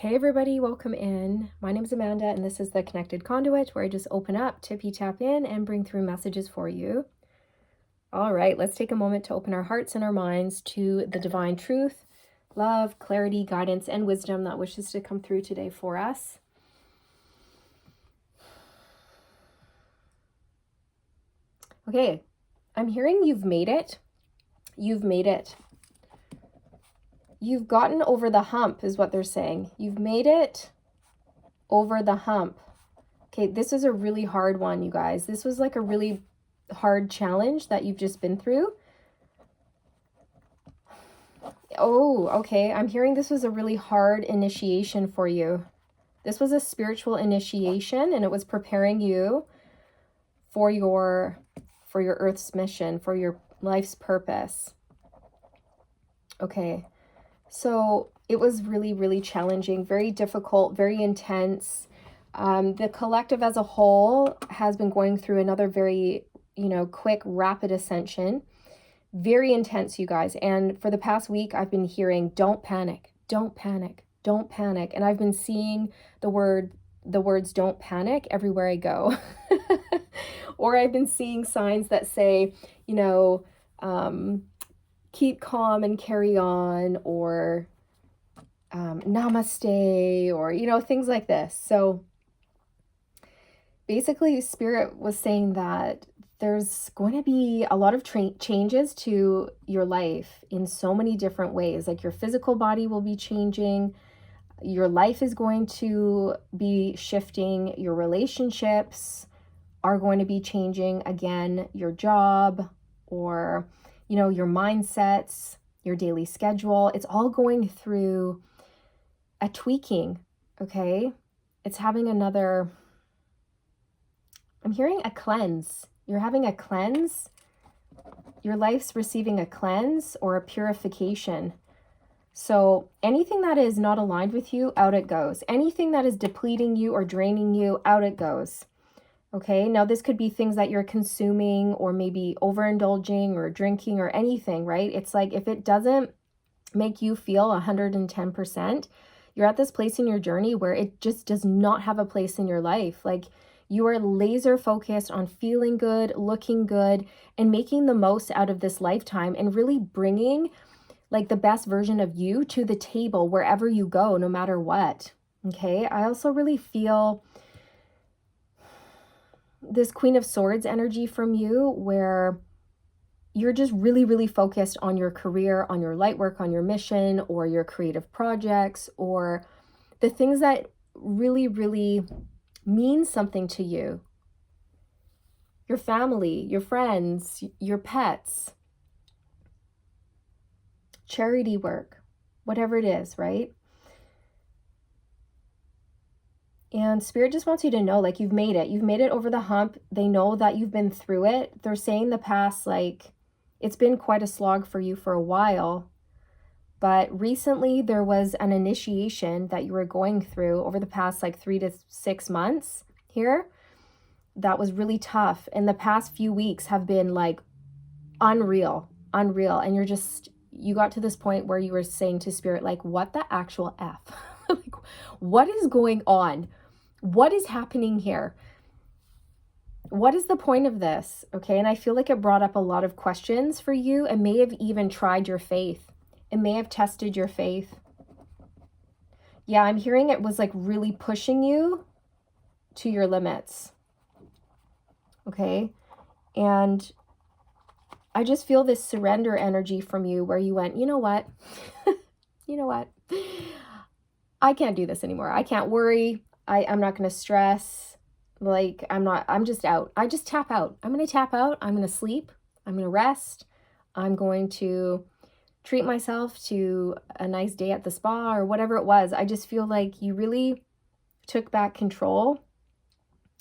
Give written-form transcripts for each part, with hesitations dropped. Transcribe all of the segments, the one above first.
Hey everybody, welcome in. My name is Amanda and this is the Connected Conduit where I just open up, tippy tap in, and bring through messages for you. All right, let's take a moment to open our hearts and our minds to the divine truth, love, clarity, guidance, and wisdom that wishes to come through today for us. Okay, I'm hearing you've made it. You've made it. You've gotten over the hump is what they're saying. You've made it over the hump. Okay, this is a really hard one, you guys. This was like a really hard challenge that you've just been through. Oh, okay. I'm hearing this was a really hard initiation for you. This was a spiritual initiation and it was preparing you for your earth's mission, for your life's purpose. Okay. So it was really, really challenging, very difficult, very intense. The collective as a whole has been going through another very, quick, rapid ascension. Very intense, you guys. And for the past week, I've been hearing, don't panic, don't panic, don't panic. And I've been seeing the words don't panic everywhere I go. Or I've been seeing signs that say, keep calm and carry on, or namaste, or, things like this. So basically, Spirit was saying that there's going to be a lot of changes to your life in so many different ways. Like your physical body will be changing. Your life is going to be shifting. Your relationships are going to be changing again. Your job, or, your mindsets, your daily schedule. It's all going through a tweaking, okay? It's having another... I'm hearing a cleanse. You're having a cleanse. Your life's receiving a cleanse or a purification. So anything that is not aligned with you, out it goes. Anything that is depleting you or draining you, out it goes. Okay, now this could be things that you're consuming or maybe overindulging or drinking or anything, right? It's like if it doesn't make you feel 110%, you're at this place in your journey where it just does not have a place in your life. Like, you are laser focused on feeling good, looking good, and making the most out of this lifetime and really bringing like the best version of you to the table wherever you go, no matter what. Okay, I also really feel this Queen of Swords energy from you where you're just really, really focused on your career, on your light work, on your mission, or your creative projects, or the things that really, really means something to you. Your family, your friends, your pets, charity work, whatever it is, right? And Spirit just wants you to know, like, you've made it. You've made it over the hump. They know that you've been through it. They're saying the past, like, it's been quite a slog for you for a while. But recently there was an initiation that you were going through over the past like 3 to 6 months here that was really tough. And the past few weeks have been like unreal. And you got to this point where you were saying to Spirit, like, what the actual F? Like, what is going on? What is happening here? What is the point of this? Okay. And I feel like it brought up a lot of questions for you and may have even tried your faith. It may have tested your faith. Yeah, I'm hearing it was like really pushing you to your limits. Okay. And I just feel this surrender energy from you where you went, you know what? You know what? I can't do this anymore. I can't worry. I'm not going to stress. Like, I'm just out. I just tap out. I'm going to tap out. I'm going to sleep. I'm going to rest. I'm going to treat myself to a nice day at the spa or whatever it was. I just feel like you really took back control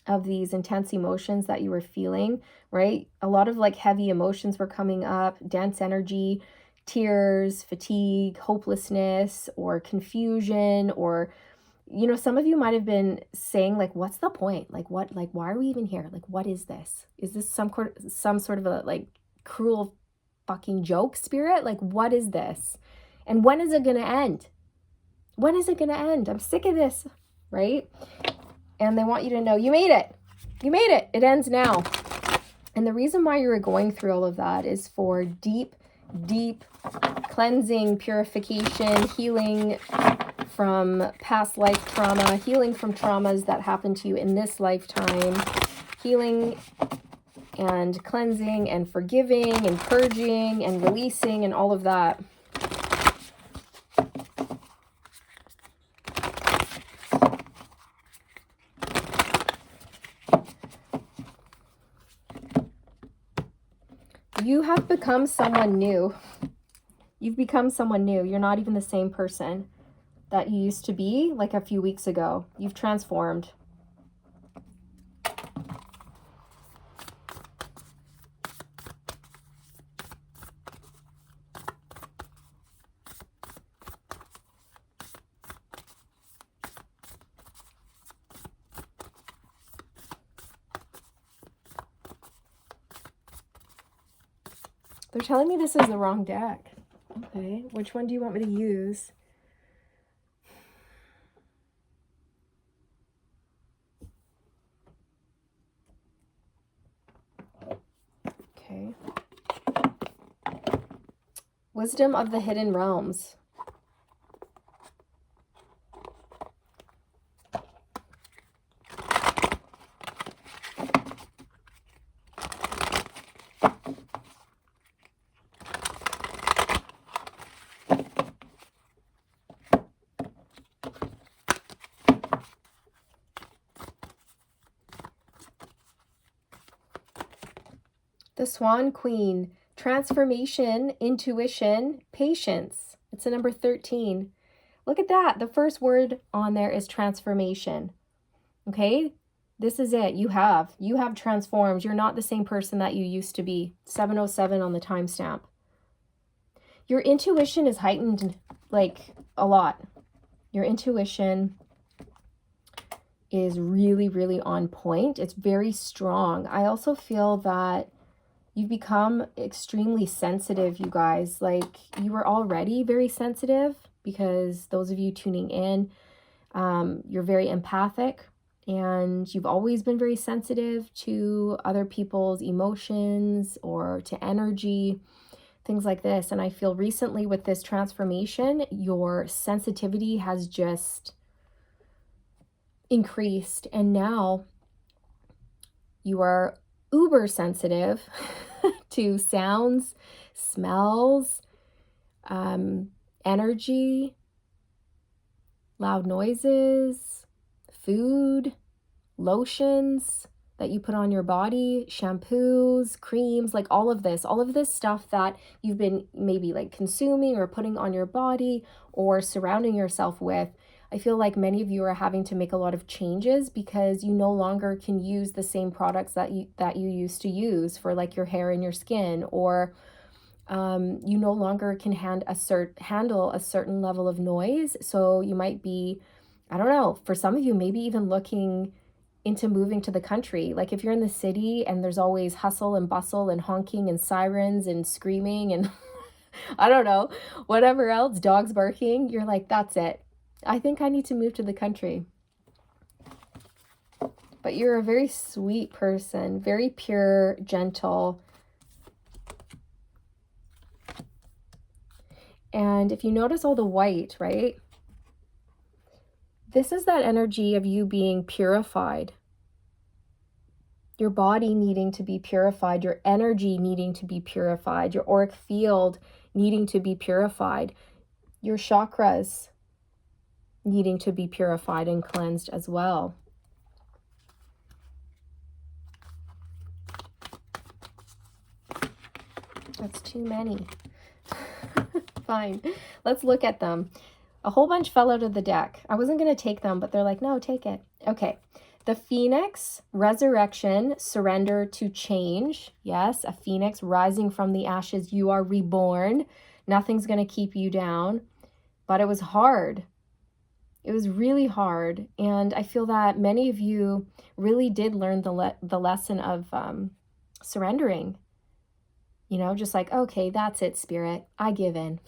of these intense emotions that you were feeling, right? A lot of like heavy emotions were coming up, dense energy, tears, fatigue, hopelessness, or confusion, or, some of you might have been saying like, what's the point? Like, why are we even here? Like, what is this? Is this some sort of a like cruel fucking joke, Spirit? Like, what is this? And when is it going to end? When is it going to end? I'm sick of this, right? And they want you to know you made it. You made it. It ends now. And the reason why you were going through all of that is for deep, deep cleansing, purification, healing from past life trauma, healing from traumas that happened to you in this lifetime, healing and cleansing and forgiving and purging and releasing and all of that. You have become someone new. You've become someone new. You're not even the same person that you used to be like a few weeks ago. You've transformed. They're telling me this is the wrong deck. Okay, which one do you want me to use? Okay. Wisdom of the Hidden Realms. The Swan Queen, transformation, intuition, patience. It's a number 13. Look at that. The first word on there is transformation. Okay? This is it. You have transformed. You're not the same person that you used to be. 707 on the timestamp. Your intuition is heightened like a lot. Your intuition is really, really on point. It's very strong. I also feel that you've become extremely sensitive, you guys. Like, you were already very sensitive because those of you tuning in, you're very empathic and you've always been very sensitive to other people's emotions or to energy, things like this. And I feel recently with this transformation, your sensitivity has just increased. And now you are uber sensitive to sounds, smells, energy, loud noises, food, lotions that you put on your body, shampoos, creams, like all of this stuff that you've been maybe like consuming or putting on your body or surrounding yourself with. I feel like many of you are having to make a lot of changes because you no longer can use the same products that you used to use for like your hair and your skin, or you no longer can handle a certain level of noise. So you might be, I don't know, for some of you, maybe even looking into moving to the country. Like if you're in the city and there's always hustle and bustle and honking and sirens and screaming and I don't know, whatever else, dogs barking, you're like, that's it. I think I need to move to the country. But you're a very sweet person, very pure, gentle. And if you notice all the white, right? This is that energy of you being purified. Your body needing to be purified, your energy needing to be purified, your auric field needing to be purified, your chakras needing to be purified and cleansed as well. That's too many. Fine. Let's look at them. A whole bunch fell out of the deck. I wasn't going to take them, but they're like, no, take it. Okay. The Phoenix, resurrection, surrender to change. Yes, a phoenix rising from the ashes. You are reborn. Nothing's going to keep you down. But it was hard. It was really hard. And I feel that many of you really did learn the lesson of surrendering. You know, just like, okay, that's it, Spirit. I give in.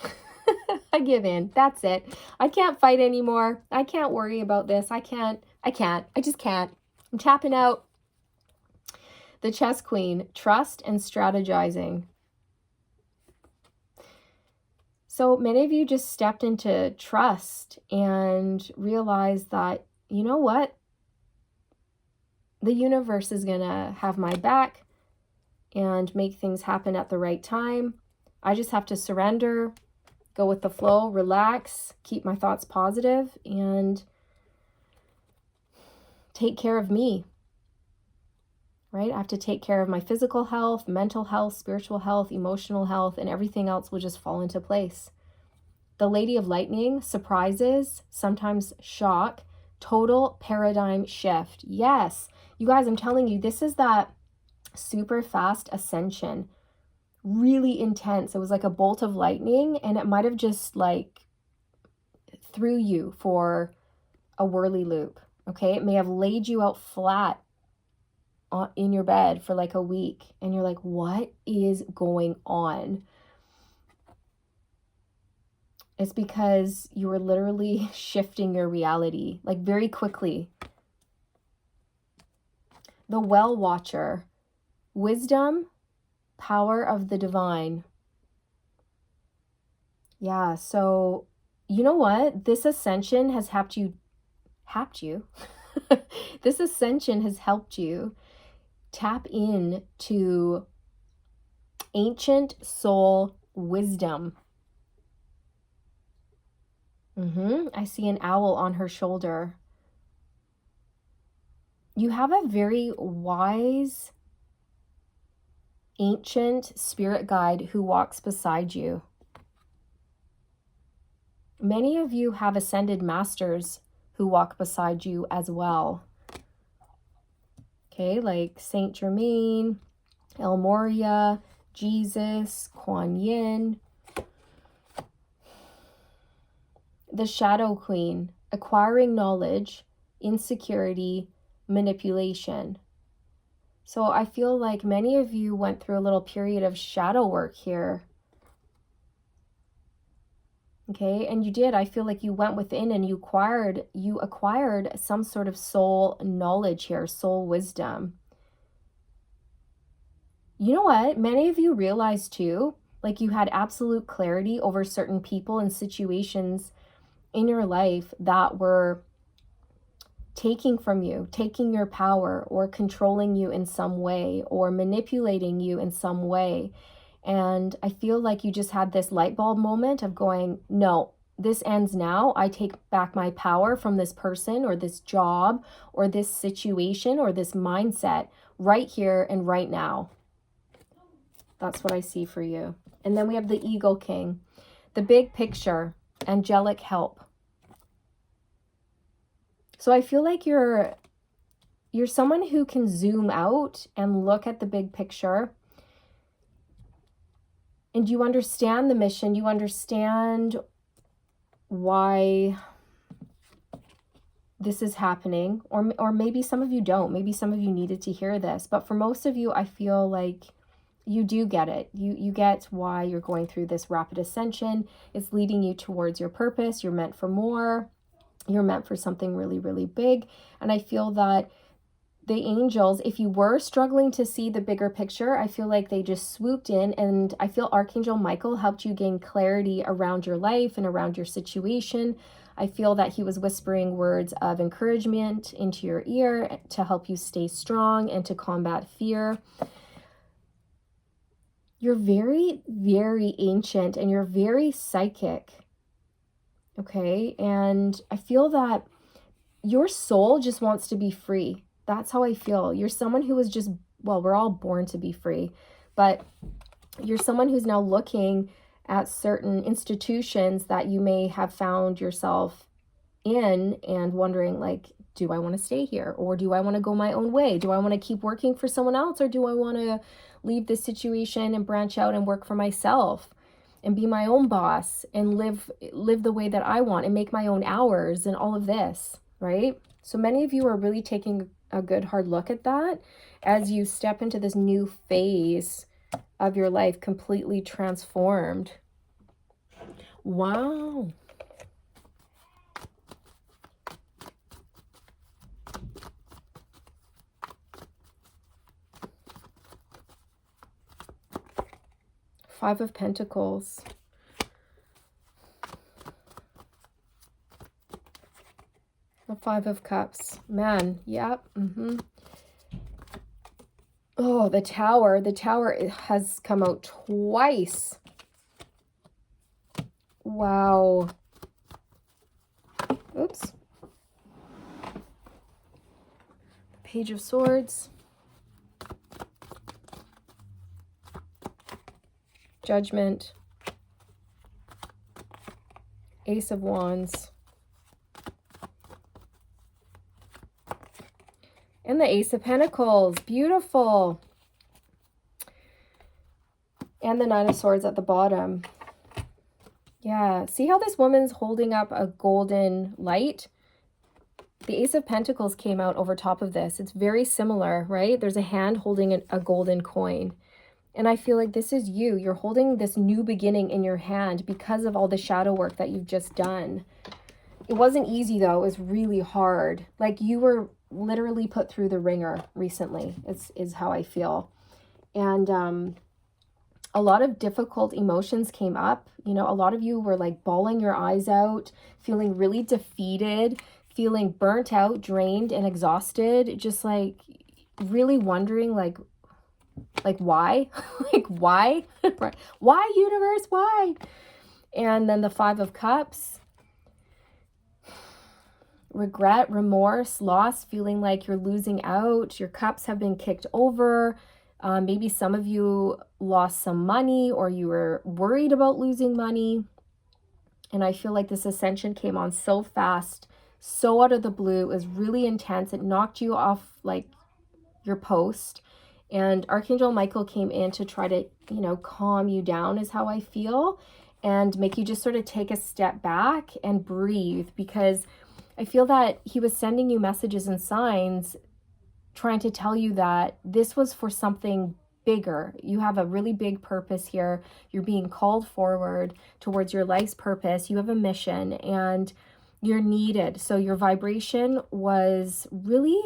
I give in. That's it. I can't fight anymore. I can't worry about this. I just can't. I'm tapping out. The Chess Queen, trust and strategizing. So many of you just stepped into trust and realized that, you know what? The universe is going to have my back and make things happen at the right time. I just have to surrender, go with the flow, relax, keep my thoughts positive, and take care of me, right? I have to take care of my physical health, mental health, spiritual health, emotional health, and everything else will just fall into place. The Lady of Lightning, surprises, sometimes shock, total paradigm shift. Yes, you guys, I'm telling you, this is that super fast ascension. Really intense. It was like a bolt of lightning, and it might have just like threw you for a whirly loop. Okay, it may have laid you out flat in your bed for like a week, and you're like, what is going on? It's because you were literally shifting your reality, like very quickly. The Well Watcher, wisdom, power of the divine. Yeah, so you know what? This ascension has helped you. This ascension has helped you tap in to ancient soul wisdom. I see an owl on her shoulder. You have a very wise, ancient spirit guide who walks beside you. Many of you have ascended masters who walk beside you as well. Okay, like Saint Germain, El Moria, Jesus, Kuan Yin. The Shadow Queen, acquiring knowledge, insecurity, manipulation. So I feel like many of you went through a little period of shadow work here. Okay, and you did. I feel like you went within and you acquired some sort of soul knowledge here, soul wisdom. You know what? Many of you realized too, like you had absolute clarity over certain people and situations in your life that were taking from you, taking your power, or controlling you in some way, or manipulating you in some way. And I feel like you just had this light bulb moment of going, no, this ends now. I take back my power from this person or this job or this situation or this mindset right here and right now. That's what I see for you. And then we have the Eagle King, the big picture, angelic help. So I feel like you're someone who can zoom out and look at the big picture. And you understand the mission. You understand why this is happening. Or maybe some of you don't. Maybe some of you needed to hear this. But for most of you, I feel like you do get it. You get why you're going through this rapid ascension. It's leading you towards your purpose. You're meant for more. You're meant for something really, really big. And I feel that the angels, if you were struggling to see the bigger picture, I feel like they just swooped in, and I feel Archangel Michael helped you gain clarity around your life and around your situation. I feel that he was whispering words of encouragement into your ear to help you stay strong and to combat fear. You're very, very ancient and you're very psychic. Okay, and I feel that your soul just wants to be free. That's how I feel. You're someone who was just, well, we're all born to be free, but you're someone who's now looking at certain institutions that you may have found yourself in and wondering, like, do I want to stay here? Or do I want to go my own way? Do I want to keep working for someone else? Or do I want to leave this situation and branch out and work for myself and be my own boss and live the way that I want and make my own hours and all of this, right? So many of you are really taking a good hard look at that as you step into this new phase of your life, completely transformed. Wow. Five of Pentacles. The Five of Cups. Man, yep. Oh, the Tower. The Tower has come out twice. Wow. Oops. Page of Swords. Judgment. Ace of Wands. And the Ace of Pentacles. Beautiful. And the Nine of Swords at the bottom. Yeah. See how this woman's holding up a golden light? The Ace of Pentacles came out over top of this. It's very similar, right? There's a hand holding a golden coin. And I feel like this is you. You're holding this new beginning in your hand because of all the shadow work that you've just done. It wasn't easy, though. It was really hard. Like, you were literally put through the ringer recently, is how I feel. And a lot of difficult emotions came up. You know, a lot of you were like bawling your eyes out, feeling really defeated, feeling burnt out, drained, and exhausted. Just like really wondering, like why? Like, why? Why, universe? Why? And then the Five of Cups. Regret, remorse, loss, feeling like you're losing out. Your cups have been kicked over. Maybe some of you lost some money, or you were worried about losing money. And I feel like this ascension came on so fast, so out of the blue. It was really intense. It knocked you off like your post. And Archangel Michael came in to try to, you know, calm you down, is how I feel, and make you just sort of take a step back and breathe, because I feel that he was sending you messages and signs trying to tell you that this was for something bigger. You have a really big purpose here. You're being called forward towards your life's purpose. You have a mission and you're needed. So your vibration was really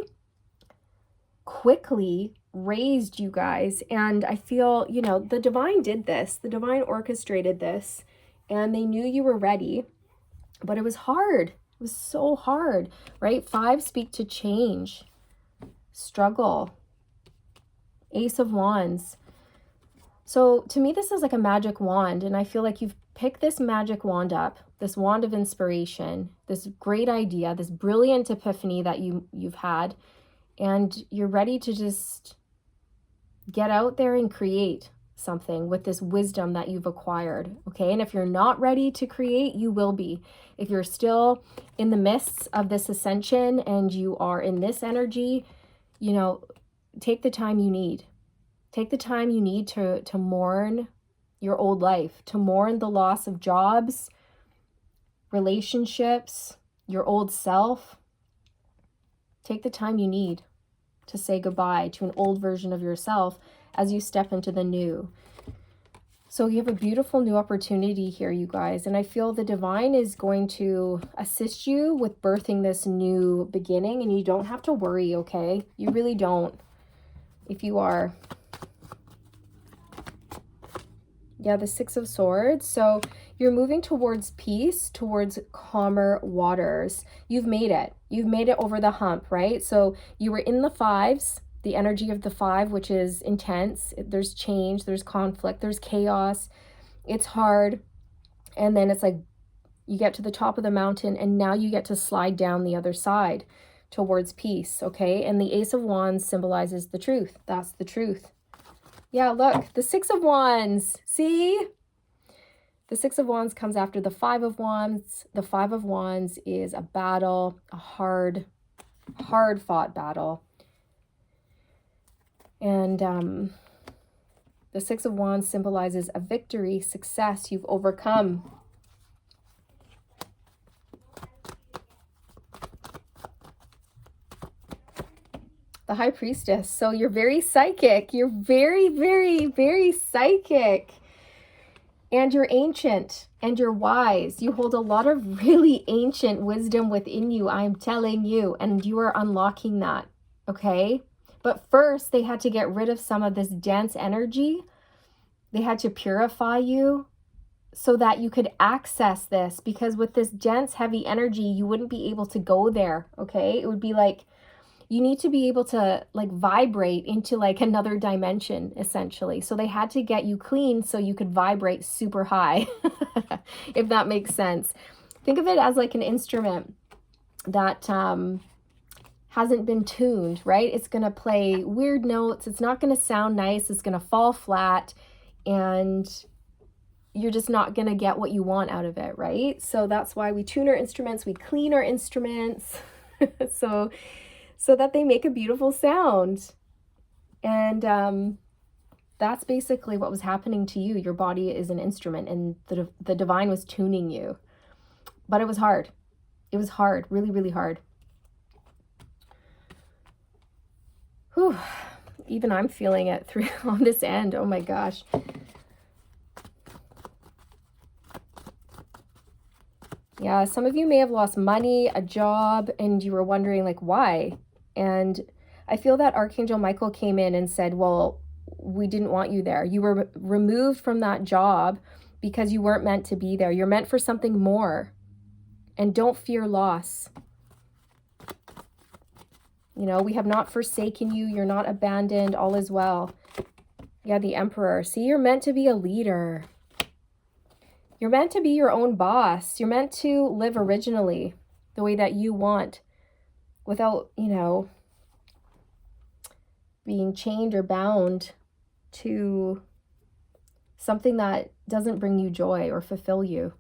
quickly raised, you guys. And I feel, you know, the divine did this. The divine orchestrated this, and they knew you were ready, but it was hard. It was so hard, right? Five speak to change, struggle, Ace of Wands. So to me, this is like a magic wand, and I feel like you've picked this magic wand up, this wand of inspiration, this great idea, this brilliant epiphany that you've had, and you're ready to just get out there and create something with this wisdom that you've acquired, okay? And if you're not ready to create, you will be. If you're still in the midst of this ascension and you are in this energy, you know, take the time you need. Take the time you need to mourn your old life, to mourn the loss of jobs, relationships, your old self. Take the time you need to say goodbye to an old version of yourself as you step into the new. So you have a beautiful new opportunity here, you guys. And I feel the divine is going to assist you with birthing this new beginning. And you don't have to worry, okay? You really don't. If you are. Yeah, the Six of Swords. So you're moving towards peace, towards calmer waters. You've made it. You've made it over the hump, right? So you were in the fives, the energy of the five, which is intense. There's change, there's conflict, there's chaos. It's hard. And then it's like you get to the top of the mountain and now you get to slide down the other side towards peace, okay? And the Ace of Wands symbolizes the truth. That's the truth. Yeah, look, the Six of Wands. See? The Six of Wands comes after the Five of Wands. The Five of Wands is a battle, a hard fought battle. And the Six of Wands symbolizes a victory, success. You've overcome. The High Priestess. So you're very psychic. You're very, very, very psychic. And you're ancient and you're wise. You hold a lot of really ancient wisdom within you, I'm telling you, and you are unlocking that, okay? But first, they had to get rid of some of this dense energy. They had to purify you so that you could access this, because with this dense, heavy energy, you wouldn't be able to go there, okay? It would be like, you need to be able to like vibrate into like another dimension, essentially. So they had to get you clean so you could vibrate super high, if that makes sense. Think of it as like an instrument that hasn't been tuned, right? It's going to play weird notes. It's not going to sound nice. It's going to fall flat, and you're just not going to get what you want out of it, right? So that's why we tune our instruments, we clean our instruments so that they make a beautiful sound. And that's basically what was happening to you. Your body is an instrument, and the divine was tuning you. But it was hard. It was hard, really, really hard. Whew. Even I'm feeling it through on this end. Oh my gosh. Yeah, some of you may have lost money, a job, and you were wondering like why. And I feel that Archangel Michael came in and said, well, we didn't want you there. You were removed from that job because you weren't meant to be there. You're meant for something more. And don't fear loss. You know, we have not forsaken you. You're not abandoned. All is well. Yeah, the Emperor. See, you're meant to be a leader. You're meant to be your own boss. You're meant to live originally the way that you want without, you know, being chained or bound to something that doesn't bring you joy or fulfill you.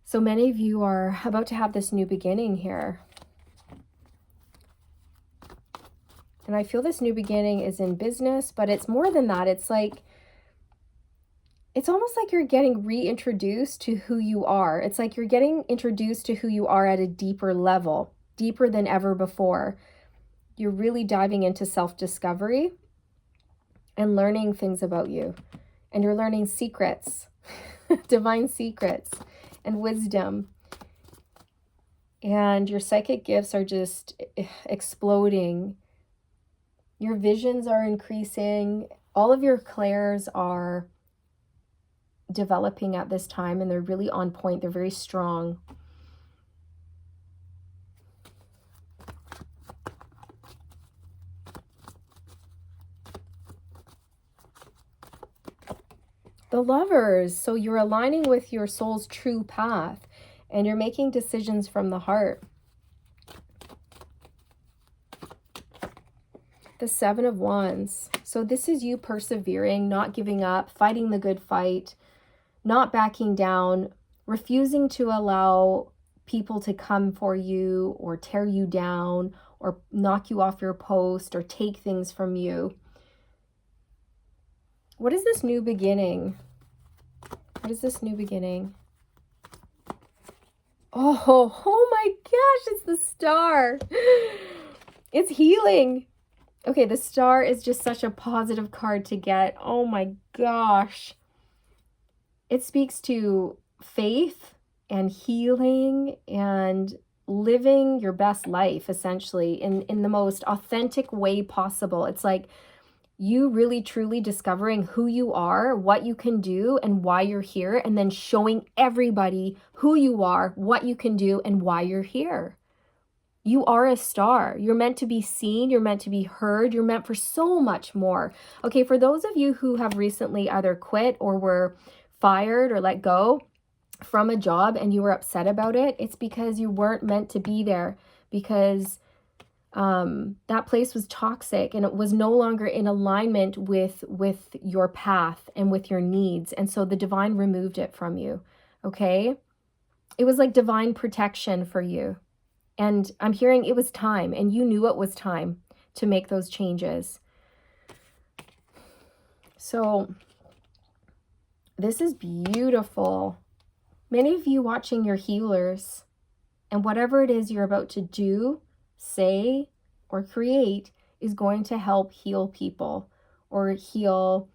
So many of you are about to have this new beginning here. And I feel this new beginning is in business, but it's more than that. It's like, it's almost like you're getting reintroduced to who you are. It's like you're getting introduced to who you are at a deeper level, deeper than ever before. You're really diving into self-discovery and learning things about you. And you're learning secrets, divine secrets and wisdom. And your psychic gifts are just exploding. Your visions are increasing. All of your clairs are developing at this time, and they're really on point. They're very strong. The Lovers. So you're aligning with your soul's true path, and you're making decisions from the heart. The Seven of Wands. So this is you persevering, not giving up, fighting the good fight, not backing down, refusing to allow people to come for you or tear you down or knock you off your post or take things from you. What is this new beginning? What is this new beginning? Oh my gosh, it's the Star. It's healing. Okay, the Star is just such a positive card to get. Oh my gosh. It speaks to faith and healing and living your best life, essentially, in the most authentic way possible. It's like you really truly discovering who you are, what you can do, and why you're here, and then showing everybody who you are, what you can do, and why you're here. You are a star. You're meant to be seen. You're meant to be heard. You're meant for so much more. Okay, for those of you who have recently either quit or were fired or let go from a job and you were upset about it, it's because you weren't meant to be there, because that place was toxic and it was no longer in alignment with your path and with your needs. And so the divine removed it from you. Okay. It was like divine protection for you. And I'm hearing it was time, and you knew it was time to make those changes. So this is beautiful. Many of you watching your healers, and whatever it is you're about to do, say, or create is going to help heal people or heal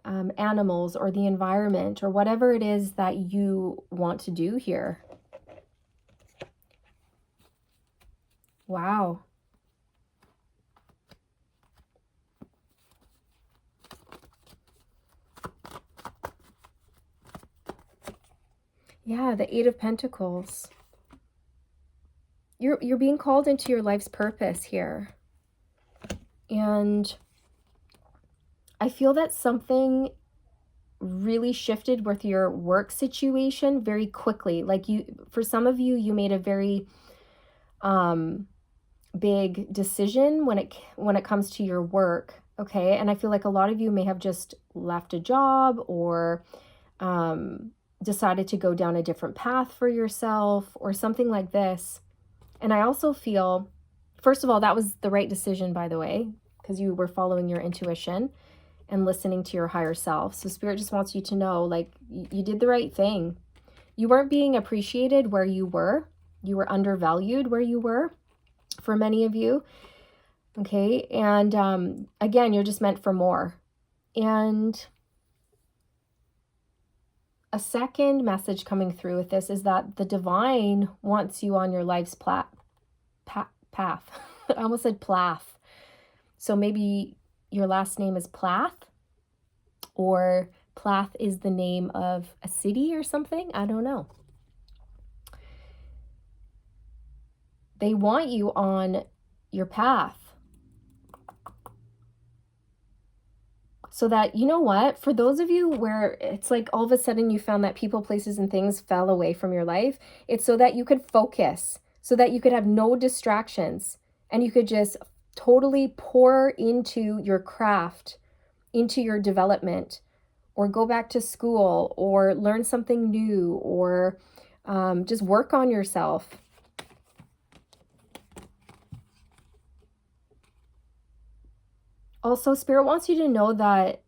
animals or the environment or whatever it is that you want to do here. Wow. Yeah, the Eight of Pentacles. You're being called into your life's purpose here. And I feel that something really shifted with your work situation very quickly. Like for some of you, you made a very big decision when it comes to your work. Okay. And I feel like a lot of you may have just left a job or decided to go down a different path for yourself or something like this. And I also feel, first of all, that was the right decision, by the way, because you were following your intuition and listening to your higher self. So Spirit just wants you to know, like, you did the right thing. You weren't being appreciated where you were. You were undervalued where you were for many of you. Okay. And again, you're just meant for more. And a second message coming through with this is that the divine wants you on your life's path. I almost said plath. So maybe your last name is Plath, or Plath is the name of a city or something. I don't know. They want you on your path. So that, you know what, for those of you where it's like all of a sudden you found that people, places, and things fell away from your life, it's so that you could focus, so that you could have no distractions, and you could just totally pour into your craft, into your development, or go back to school, or learn something new, or just work on yourself. Also, Spirit wants you to know that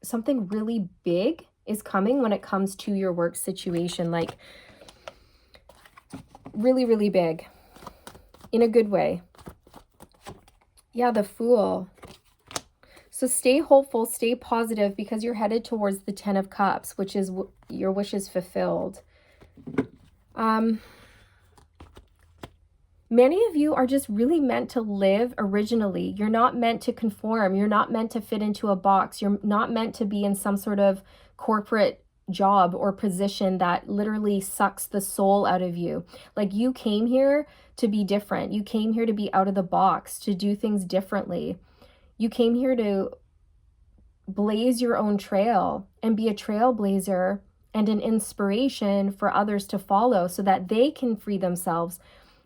something really big is coming when it comes to your work situation, like really, really big, in a good way. Yeah, the Fool. So stay hopeful, stay positive, because you're headed towards the 10 of Cups, which is your wishes fulfilled. Many of you are just really meant to live originally. You're not meant to conform. You're not meant to fit into a box. You're not meant to be in some sort of corporate job or position that literally sucks the soul out of you. Like, you came here to be different. You came here to be out of the box, to do things differently. You came here to blaze your own trail and be a trailblazer and an inspiration for others to follow, so that they can free themselves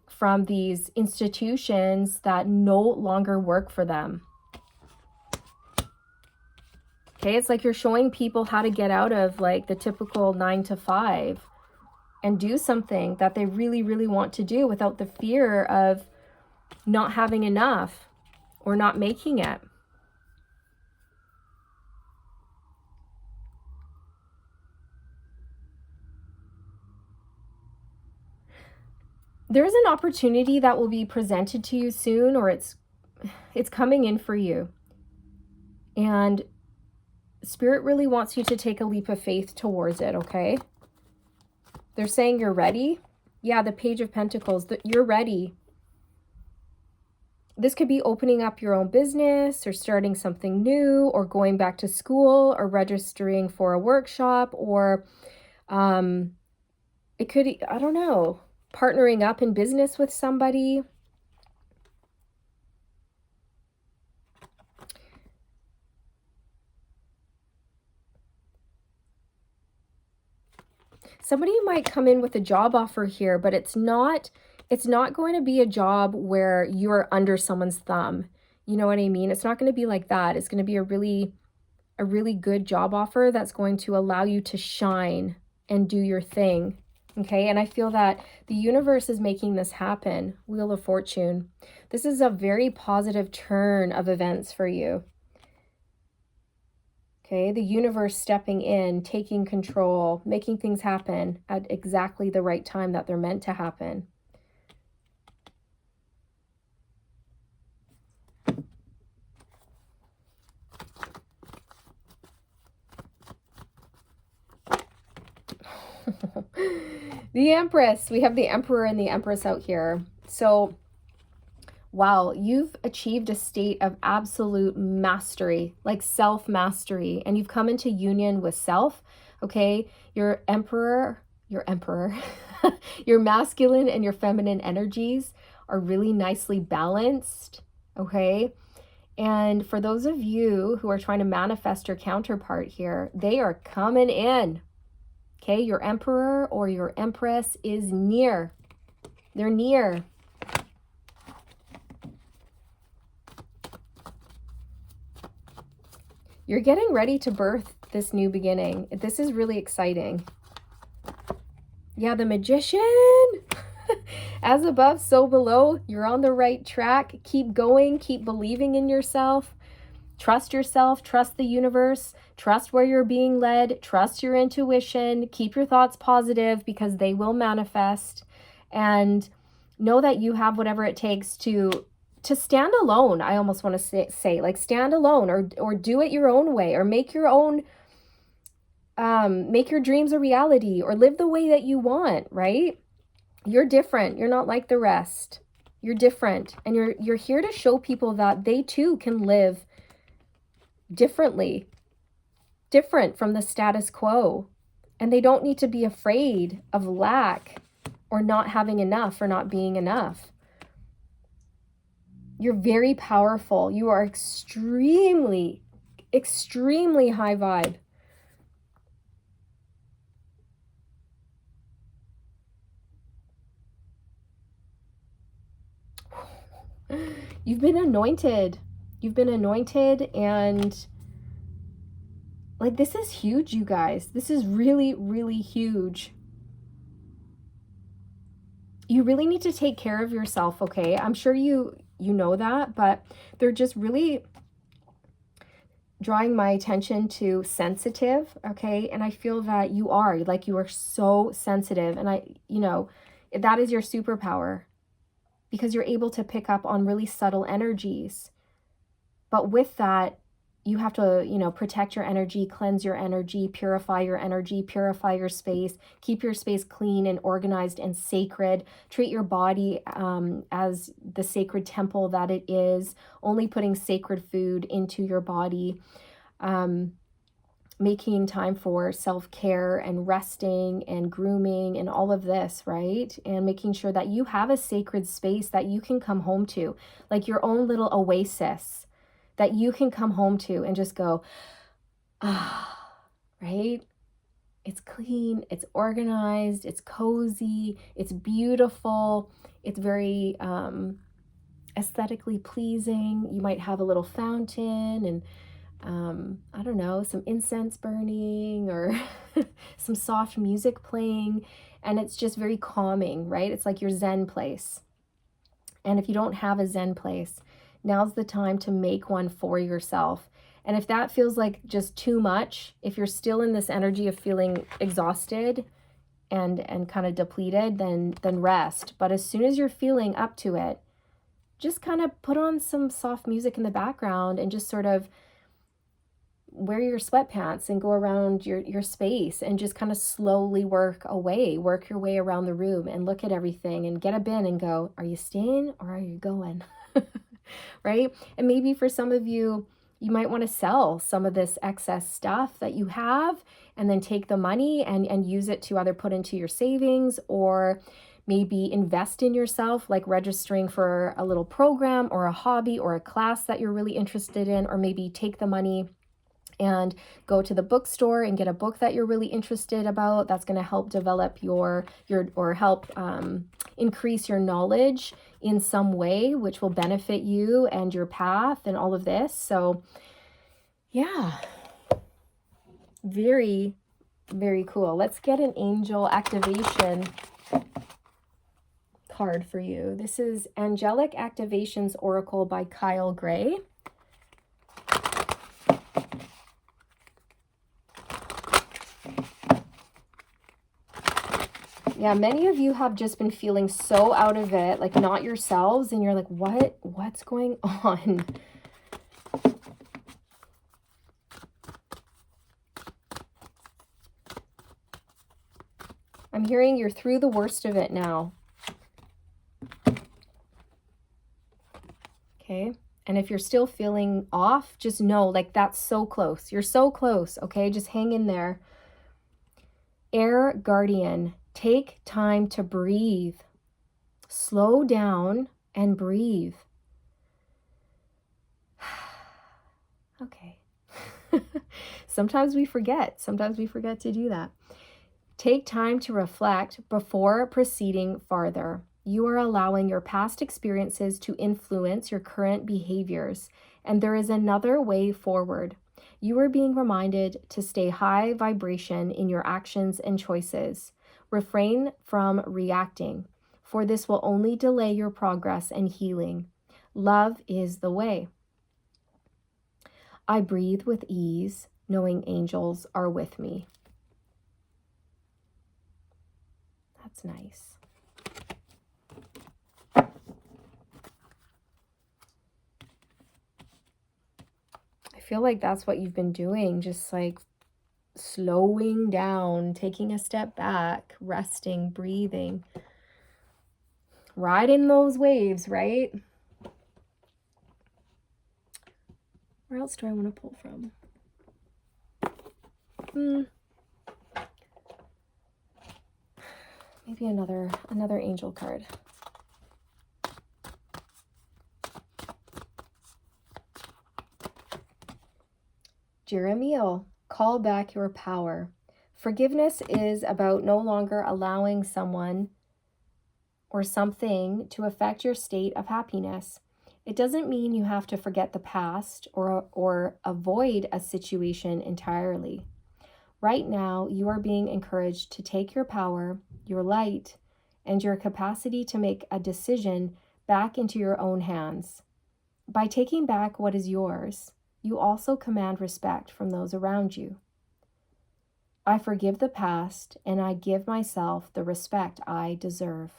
from these institutions that no longer work for them. Okay, it's like you're showing people how to get out of like the typical 9 to 5 and do something that they really, really want to do without the fear of not having enough or not making it. There's an opportunity that will be presented to you soon, or it's coming in for you. And Spirit really wants you to take a leap of faith towards it, okay? They're saying you're ready. Yeah, the Page of Pentacles, you're ready. This could be opening up your own business, or starting something new, or going back to school, or registering for a workshop, or it could, I don't know, partnering up in business with somebody. Somebody might come in with a job offer here, but it's not going to be a job where you're under someone's thumb. You know what I mean? It's not going to be like that. It's going to be a really good job offer that's going to allow you to shine and do your thing. Okay, and I feel that the universe is making this happen. Wheel of Fortune. This is a very positive turn of events for you. Okay, the universe stepping in, taking control, making things happen at exactly the right time that they're meant to happen. The Empress. We have the Emperor and the Empress out here. So, wow, you've achieved a state of absolute mastery, like self-mastery, and you've come into union with self, okay? Your emperor, your masculine and your feminine energies are really nicely balanced, okay? And for those of you who are trying to manifest your counterpart here, they are coming in, okay? Your emperor or your empress is near. They're near. You're getting ready to birth this new beginning. This is really exciting. Yeah, the Magician. As above, so below. You're on the right track. Keep going. Keep believing in yourself. Trust yourself. Trust the universe. Trust where you're being led. Trust your intuition. Keep your thoughts positive because they will manifest. And know that you have whatever it takes to stand alone. I almost want to say like stand alone, or do it your own way, or make your own, make your dreams a reality, or live the way that you want, right? You're different. You're not like the rest. You're different. And you're here to show people that they too can live differently, different from the status quo. And they don't need to be afraid of lack or not having enough or not being enough. You're very powerful. You are extremely, extremely high vibe. You've been anointed. You've been anointed, and like this is huge, you guys. This is really, really huge. You really need to take care of yourself, okay? I'm sure you know that, but they're just really drawing my attention to sensitive, okay? And I feel that you are so sensitive, and that is your superpower, because you're able to pick up on really subtle energies. But with that, you have to, protect your energy, cleanse your energy, purify your energy, purify your space, keep your space clean and organized and sacred. Treat your body as the sacred temple that it is, only putting sacred food into your body. Making time for self-care and resting and grooming and all of this, right? And making sure that you have a sacred space that you can come home to, like your own little oasis that you can come home to and just go, right? It's clean, it's organized, it's cozy, it's beautiful, it's very aesthetically pleasing. You might have a little fountain and I don't know, some incense burning or some soft music playing, and it's just very calming, right? It's like your Zen place. And if you don't have a Zen place, now's the time to make one for yourself. And if that feels like just too much, if you're still in this energy of feeling exhausted and kind of depleted, then rest. But as soon as you're feeling up to it, just kind of put on some soft music in the background and just sort of wear your sweatpants and go around your space and just kind of slowly work your way around the room and look at everything and get a bin and go, are you staying or are you going? Right? And maybe for some of you, you might want to sell some of this excess stuff that you have and then take the money and use it to either put into your savings or maybe invest in yourself, like registering for a little program or a hobby or a class that you're really interested in, or maybe take the money and go to the bookstore and get a book that you're really interested about that's going to help develop your or help increase your knowledge in some way, which will benefit you and your path and all of this. So yeah, very, very cool. Let's get an angel activation card for you. This is Angelic Activations Oracle by Kyle Gray. Yeah, many of you have just been feeling so out of it, like not yourselves, and you're like, what's going on? I'm hearing you're through the worst of it now. Okay. And if you're still feeling off, just know, like, that's so close. You're so close. Okay. Just hang in there. Air guardian, take time to breathe. Slow down and breathe. Okay. Sometimes we forget. Sometimes we forget to do that. Take time to reflect before proceeding farther. You are allowing your past experiences to influence your current behaviors, and there is another way forward. You are being reminded to stay high vibration in your actions and choices. Refrain from reacting, for this will only delay your progress and healing. Love is the way. I breathe with ease, knowing angels are with me. That's nice. I feel like that's what you've been doing, just like slowing down, taking a step back, resting, breathing, riding those waves, right? Where else do I want to pull from? Maybe another angel card. Jeremiel, call back your power. Forgiveness is about no longer allowing someone or something to affect your state of happiness. It doesn't mean you have to forget the past or avoid a situation entirely. Right now, you are being encouraged to take your power, your light, and your capacity to make a decision back into your own hands. By taking back what is yours, you also command respect from those around you. I forgive the past, and I give myself the respect I deserve.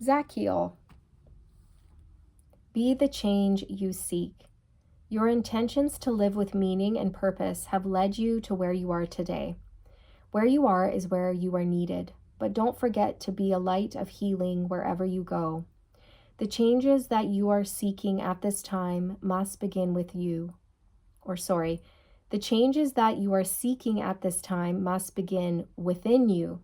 Zachiel, be the change you seek. Your intentions to live with meaning and purpose have led you to where you are today. Where you are is where you are needed, but don't forget to be a light of healing wherever you go. The changes that you are seeking at this time must begin with you. The changes that you are seeking at this time must begin within you.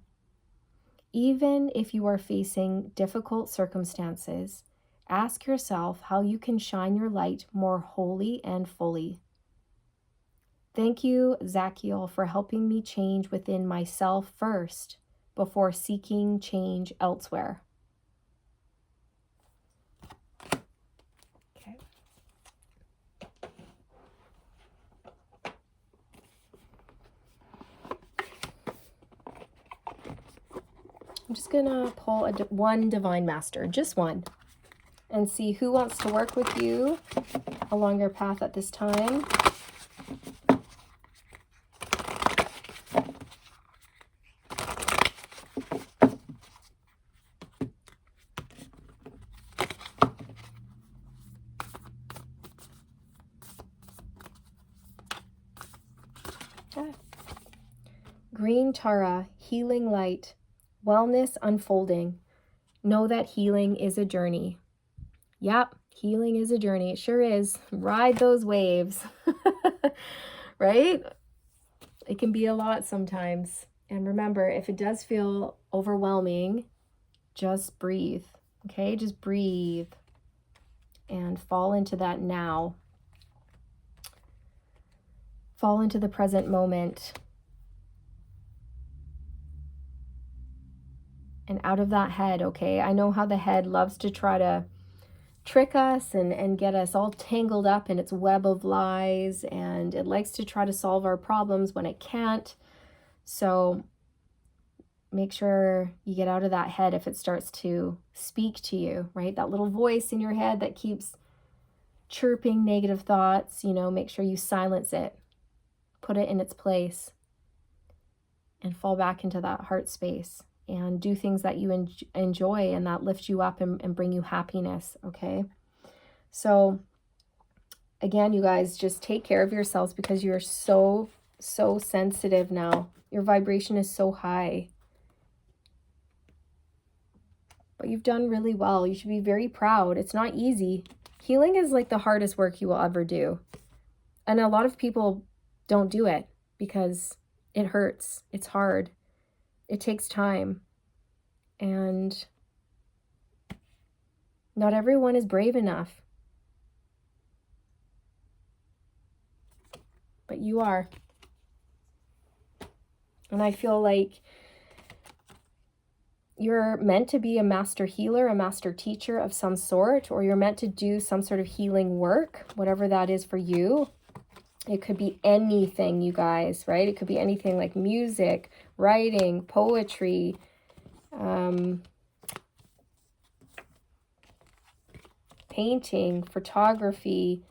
Even if you are facing difficult circumstances, ask yourself how you can shine your light more wholly and fully. Thank you, Zachiel, for helping me change within myself first before seeking change elsewhere. Okay. I'm just going to pull one Divine Master, just one, and see who wants to work with you along your path at this time. Green Tara, healing light, wellness unfolding. Know that healing is a journey. Yep, healing is a journey. It sure is. Ride those waves, right? It can be a lot sometimes. And remember, if it does feel overwhelming, just breathe, okay? Just breathe and fall into that now. Fall into the present moment. And out of that head, okay? I know how the head loves to try to trick us and get us all tangled up in its web of lies, and it likes to try to solve our problems when it can't. So make sure you get out of that head if it starts to speak to you, right? That little voice in your head that keeps chirping negative thoughts, make sure you silence it, put it in its place, and fall back into that heart space and do things that you enjoy and that lift you up and bring you happiness, okay? So again, you guys, just take care of yourselves because you're so sensitive now. Your vibration is so high. But you've done really well. You should be very proud. It's not easy. Healing is like the hardest work you will ever do. And a lot of people don't do it because it hurts. It's hard. It takes time. And not everyone is brave enough. But you are. And I feel like you're meant to be a master healer, a master teacher of some sort, or you're meant to do some sort of healing work, whatever that is for you. It could be anything, you guys, right? It could be anything like music, writing, poetry, painting, photography,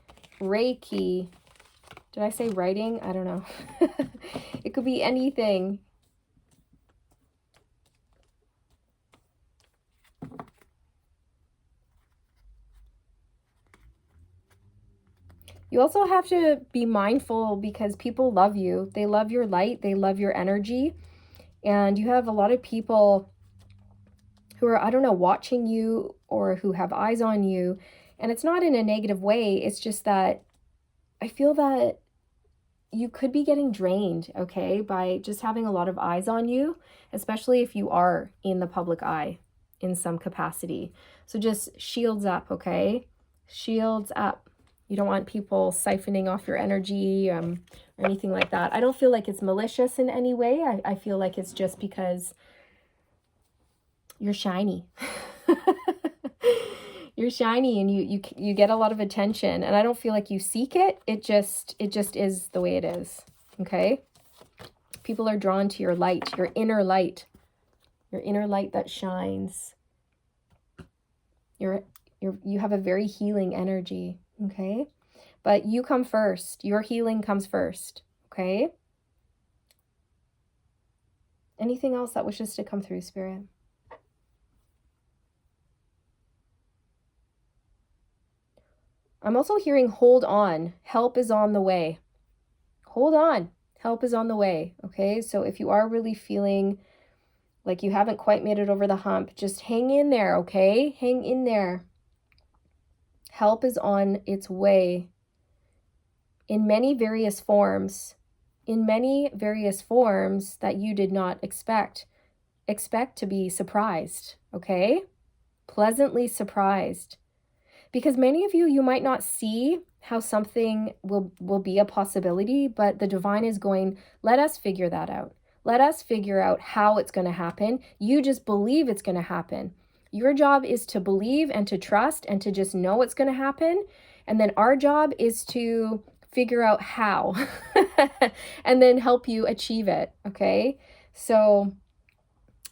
Reiki. Did I say writing? I don't know. It could be anything. You also have to be mindful because people love you. They love your light. They love your energy. And you have a lot of people who are, I don't know, watching you or who have eyes on you. And it's not in a negative way. It's just that I feel that you could be getting drained, okay, by just having a lot of eyes on you, especially if you are in the public eye in some capacity. So just shields up, okay? Shields up. You don't want people siphoning off your energy or anything like that. I don't feel like it's malicious in any way. I feel like it's just because you're shiny. You're shiny and you get a lot of attention, and I don't feel like you seek it. It just is the way it is. Okay? People are drawn to your light, your inner light. Your inner light that shines. You have a very healing energy, okay? But you come first. Your healing comes first, okay? Anything else that wishes to come through, Spirit? I'm also hearing hold on. Help is on the way. Hold on. Help is on the way, okay? So if you are really feeling like you haven't quite made it over the hump, just hang in there, okay? Hang in there. Help is on its way in many various forms. In many various forms that you did not expect. Expect to be surprised, okay? Pleasantly surprised. Because many of you might not see how something will be a possibility, but the divine is going, let us figure that out. Let us figure out how it's going to happen. You just believe it's going to happen. Your job is to believe and to trust and to just know it's going to happen. And then our job is to figure out how and then help you achieve it, okay? So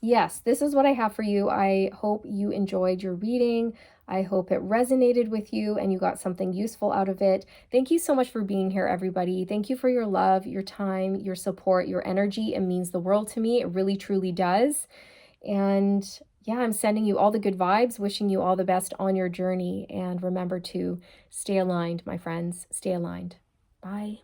yes, this is what I have for you. I hope you enjoyed your reading. I hope it resonated with you and you got something useful out of it. Thank you so much for being here, everybody. Thank you for your love, your time, your support, your energy. It means the world to me. It really, truly does. And yeah, I'm sending you all the good vibes, wishing you all the best on your journey. And remember to stay aligned, my friends. Stay aligned. Bye.